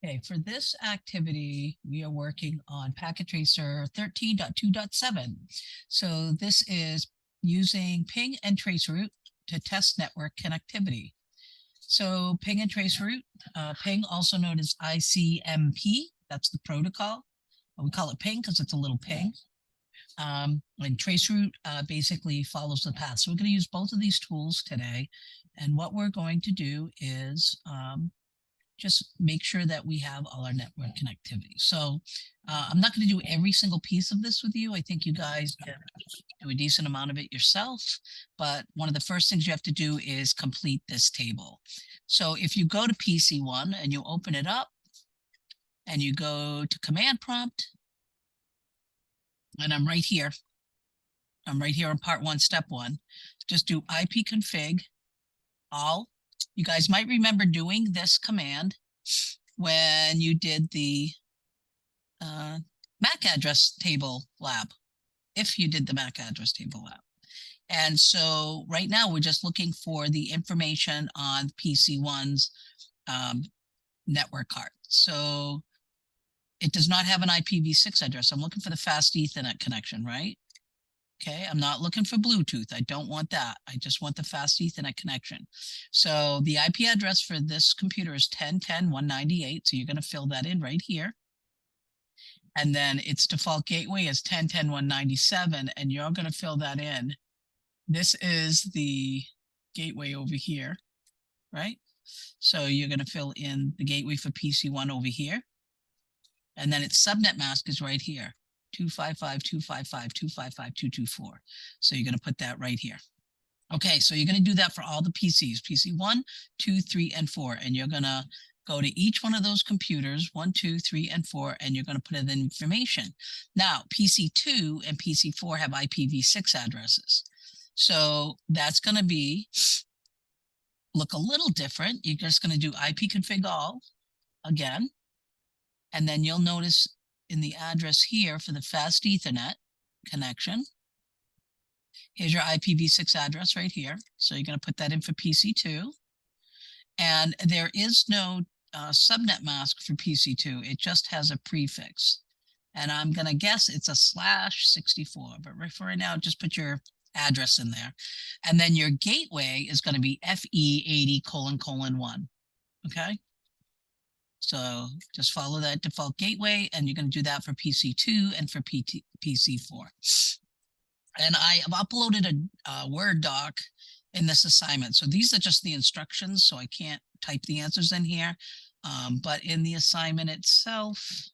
Okay, for this activity, we are working on packet tracer 13.2.7. So this is using ping and traceroute to test network connectivity. So ping and traceroute, ping also known as ICMP, that's the protocol. We call it ping because it's a little ping. And traceroute basically follows the path. So we're going to use both of these tools today. And what we're going to do is just make sure that we have all our network connectivity. So I'm not going to do every single piece of this with you. I think you guys can do a decent amount of it yourself. But one of the first things you have to do is complete this table. So if you go to PC1 and you open it up and you go to command prompt, and I'm right here. I'm right here on part 1, step 1. Just do ipconfig all. You guys might remember doing this command when you did the MAC address table lab, if you did the MAC address table lab. And so right now we're just looking for the information on PC1's network card. So it does not have an IPv6 address. I'm looking for the fast Ethernet connection, right? Okay, I'm not looking for Bluetooth. I don't want that. I just want the fast Ethernet connection. So the IP address for this computer is 10.10.198. So you're going to fill that in right here. And then its default gateway is 10.10.197, and you're going to fill that in. This is the gateway over here, right? So you're going to fill in the gateway for PC1 over here. And then its subnet mask is right here. 255.255.255.224. So you're going to put that right here. Okay, so you're going to do that for all the PCs, PC 1, 2, 3, and 4. And you're going to go to each one of those computers, 1, 2, 3, and 4, and you're going to put in information. Now, PC 2 and PC 4 have IPv6 addresses. So that's going to be, look a little different. You're just going to do ipconfig all again. And then you'll notice in the address here for the fast Ethernet connection, here's your IPv6 address right here. So you're going to put that in for PC2. And there is no subnet mask for PC2. It just has a prefix. And I'm going to guess it's a /64. But for right now, just put your address in there. And then your gateway is going to be FE80::1. Okay? So just follow that default gateway, and you're going to do that for PC2 and for PC4. And I have uploaded a Word doc in this assignment. So these are just the instructions, so I can't type the answers in here. But in the assignment itself,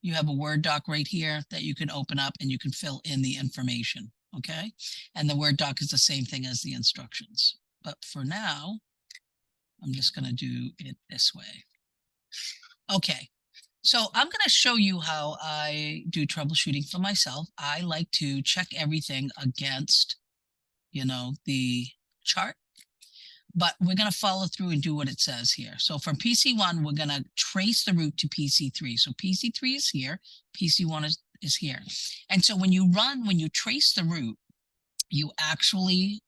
you have a Word doc right here that you can open up and you can fill in the information, okay? And the Word doc is the same thing as the instructions. But for now, I'm just going to do it this way. Okay, so I'm going to show you how I do troubleshooting for myself. I like to check everything against, the chart, but we're going to follow through and do what it says here. So from PC1, we're going to trace the route to PC3. So PC3 is here, PC1 is here. And so when you trace the route, you actually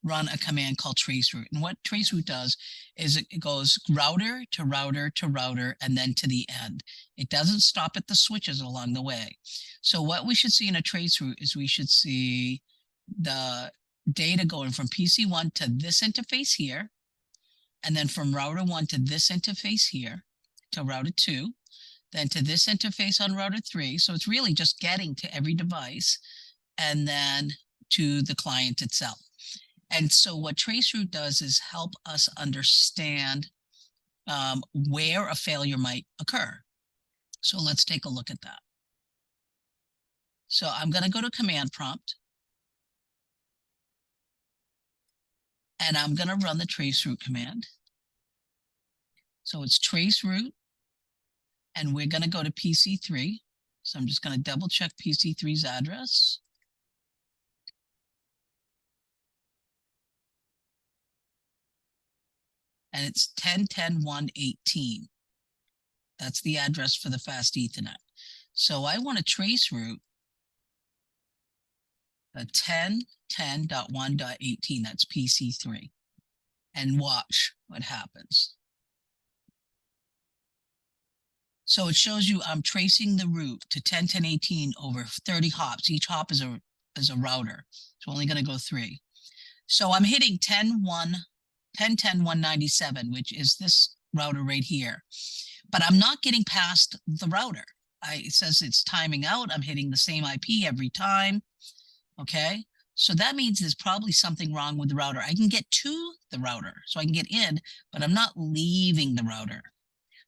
run a command called traceroute. And what traceroute does is it goes router to router to router and then to the end. It doesn't stop at the switches along the way. So what we should see in a traceroute is we should see the data going from PC1 to this interface here, and then from router 1 to this interface here, to router 2, then to this interface on router 3. So it's really just getting to every device, and then to the client itself. And so what Traceroute does is help us understand where a failure might occur. So let's take a look at that. So I'm going to go to command prompt. And I'm going to run the traceroute command. So it's traceroute. And we're going to go to PC3. So I'm just going to double check PC3's address. And it's 10.10.118. That's the address for the fast Ethernet. So I want to traceroute the 10.10.1.18. That's PC3. and watch what happens. So it shows you I'm tracing the route to 10, 10, 18 over 30 hops. Each hop is a router. So only going to go 3. So I'm hitting 10, 1, 10, 10, 197, which is this router right here. But I'm not getting past the router. It says it's timing out. I'm hitting the same IP every time. Okay. So that means there's probably something wrong with the router. I can get to the router, so I can get in, but I'm not leaving the router.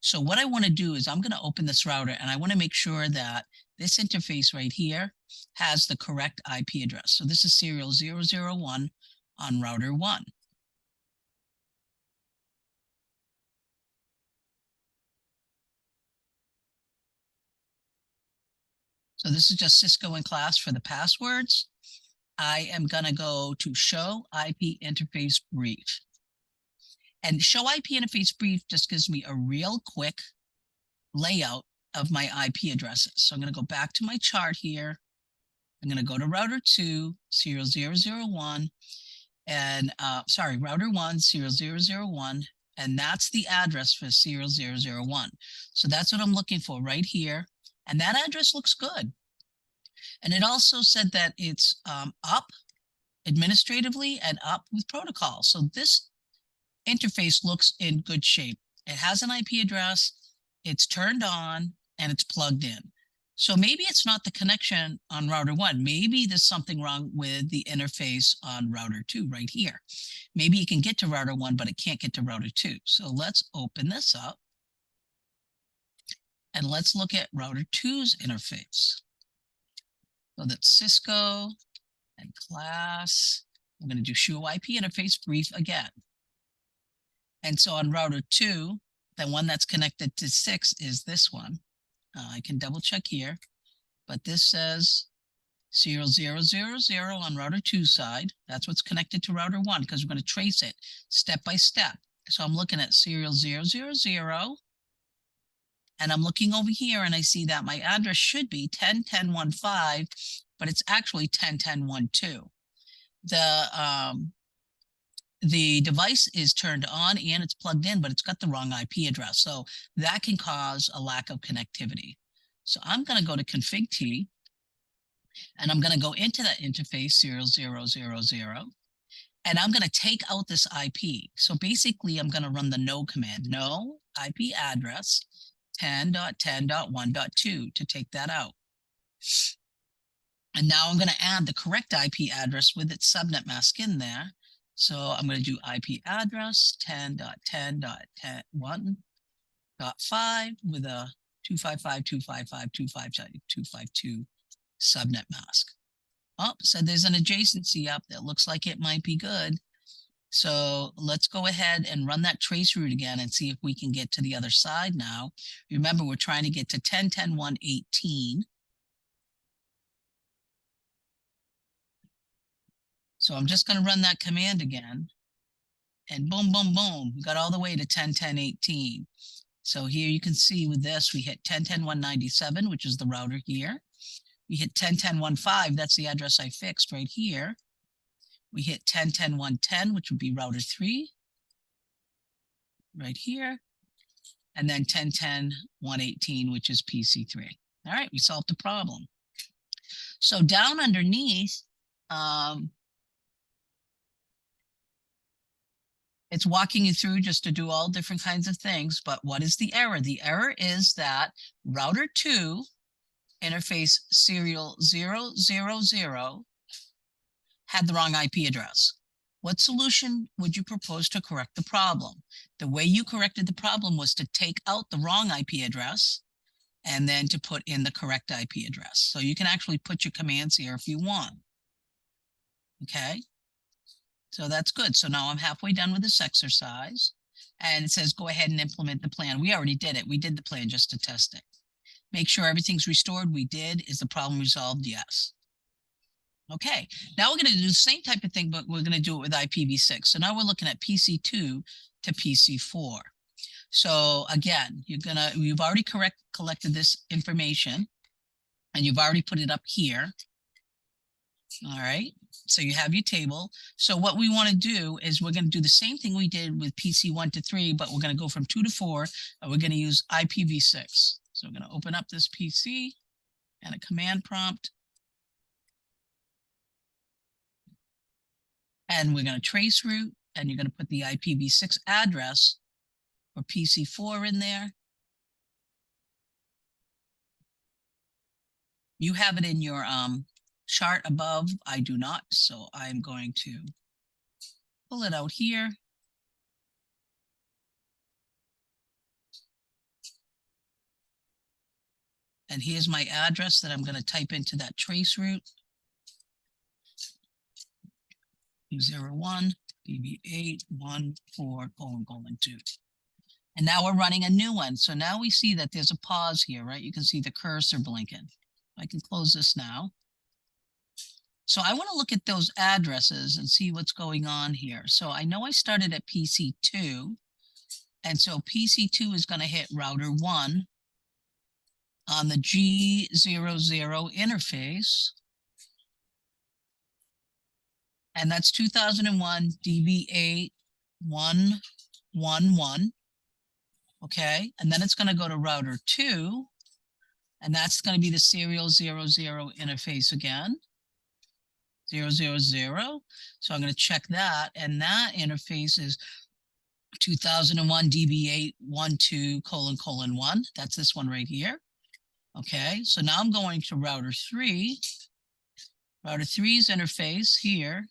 So what I want to do is I'm going to open this router, and I want to make sure that this interface right here has the correct IP address. So this is serial 001 on router 1. So this is just Cisco in class for the passwords. I am going to go to show IP interface brief. And show IP interface brief just gives me a real quick layout of my IP addresses. So I'm going to go back to my chart here. I'm going to go to router 2, serial 001, and router 1, serial 001, and that's the address for serial 001. So that's what I'm looking for right here. And that address looks good. And it also said that it's up administratively and up with protocol. So this interface looks in good shape. It has an IP address, it's turned on, and it's plugged in. So maybe it's not the connection on router 1. Maybe there's something wrong with the interface on router 2 right here. Maybe you can get to router 1, but it can't get to router 2. So let's open this up. And let's look at router 2's interface. So that's Cisco and class. I'm going to do show IP interface brief again. And so on router 2, the one that's connected to 6 is this one. I can double check here, but this says serial 000 on router 2 side. That's what's connected to router 1 because we're going to trace it step by step. So I'm looking at serial 000, and I'm looking over here and I see that my address should be 10.10.15, but it's actually 10.10.12. The device is turned on and it's plugged in, but it's got the wrong IP address. So that can cause a lack of connectivity. So I'm going to go to config T, and I'm going to go into that interface serial 000, and I'm going to take out this IP. So basically, I'm going to run the no command, no IP address 10.10.1.2 to take that out. And now I'm going to add the correct IP address with its subnet mask in there. So I'm going to do IP address 10.10.1.5 with a 255.255.255.252 subnet mask. Oh, so there's an adjacency up that looks like it might be good. So let's go ahead and run that traceroute again and see if we can get to the other side now. Remember, we're trying to get to 10.10.1.18. So I'm just going to run that command again. And boom, boom, boom, we got all the way to 10.10.18. So here you can see with this, we hit 10.10.197, which is the router here. We hit 10.10.1.5, that's the address I fixed right here. We hit 10.10.1.10, which would be router 3, right here. And then 10.10.1.18, which is PC3. All right, we solved the problem. So down underneath, it's walking you through just to do all different kinds of things. But what is the error? The error is that router 2 interface serial 000 had the wrong IP address. What solution would you propose to correct the problem? The way you corrected the problem was to take out the wrong IP address and then to put in the correct IP address. So you can actually put your commands here if you want. Okay. So that's good. So now I'm halfway done with this exercise, and it says, go ahead and implement the plan. We already did it. We did the plan just to test it. Make sure everything's restored. We did. Is the problem resolved? Yes. Okay. Now we're going to do the same type of thing, but we're going to do it with IPv6. So now we're looking at PC2 to PC4. So again, you've already collected this information, and you've already put it up here. All right. So you have your table. So what we want to do is we're going to do the same thing we did with PC 1 to 3, but we're going to go from 2 to 4, and we're going to use IPv6. So we're going to open up this PC and a command prompt. And we're going to traceroute, and you're going to put the IPv6 address for PC4 in there. You have it in your chart above. I do not, so I'm going to pull it out here. And here's my address that I'm going to type into that traceroute. 201 DB814::2. And now we're running a new one. So now we see that there's a pause here, right? You can see the cursor blinking. I can close this now. So I want to look at those addresses and see what's going on here. So I know I started at PC2. And so PC2 is going to hit router 1 on the G00 interface. And that's 2001 DB8111. Okay, and then it's going to go to router 2, and that's going to be the serial 00 interface again. 000. So I'm going to check that, and that interface is 2001 DB812::1. That's this one right here. Okay, so now I'm going to router 3. Router 3's interface here,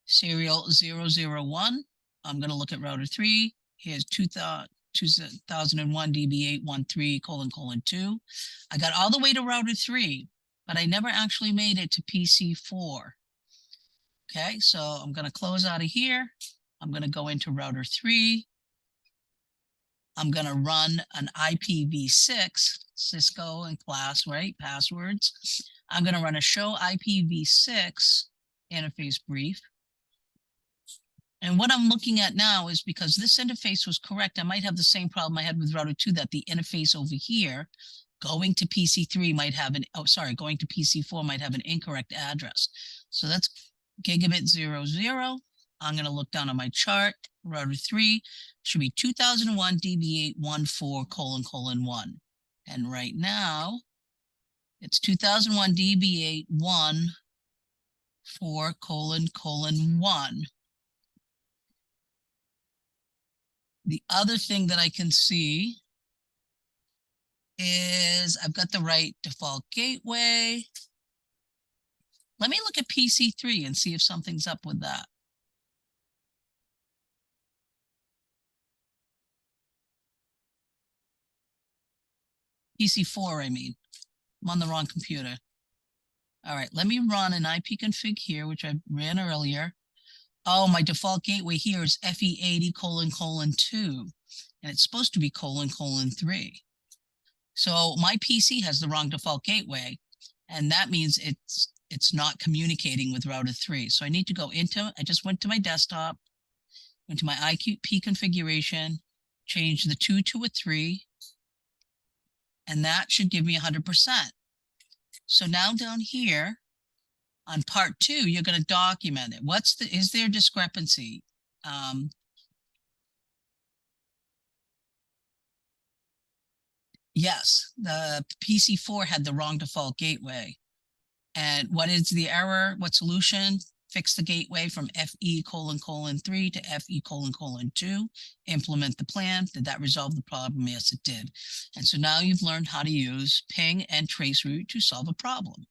serial 001. I'm going to look at router 3. Here's 2001 DB813::2. I got all the way to router 3, but I never actually made it to PC4. Okay, so I'm going to close out of here. I'm going to go into router 3. I'm going to run an IPv6, Cisco and class, right? Passwords. I'm going to run a show IPv6 interface brief. And what I'm looking at now is because this interface was correct, I might have the same problem I had with router 2, that the interface over here going to PC3 might have an, going to PC4 might have an incorrect address. So that's gigabit 00. I'm going to look down on my chart. Router 3 should be 2001 DB814::1. And right now, it's 2001 DB814::1. The other thing that I can see is I've got the right default gateway. Let me look at PC3 and see if something's up with that. PC4, I mean. I'm on the wrong computer. All right, let me run an ipconfig here, which I ran earlier. Oh, my default gateway here is FE80::2, and it's supposed to be ::3. So my PC has the wrong default gateway, and that means it's not communicating with router 3. So I need to go into, I just went to my desktop, went to my IP configuration, changed the 2 to a 3, and that should give me 100%. So now down here, on part 2, you're going to document it. Is there discrepancy? Yes, the PC4 had the wrong default gateway. And what is the error? What solution? Fix the gateway from FE::3 to FE::2. Implement the plan. Did that resolve the problem? Yes, it did. And so now you've learned how to use ping and traceroute to solve a problem.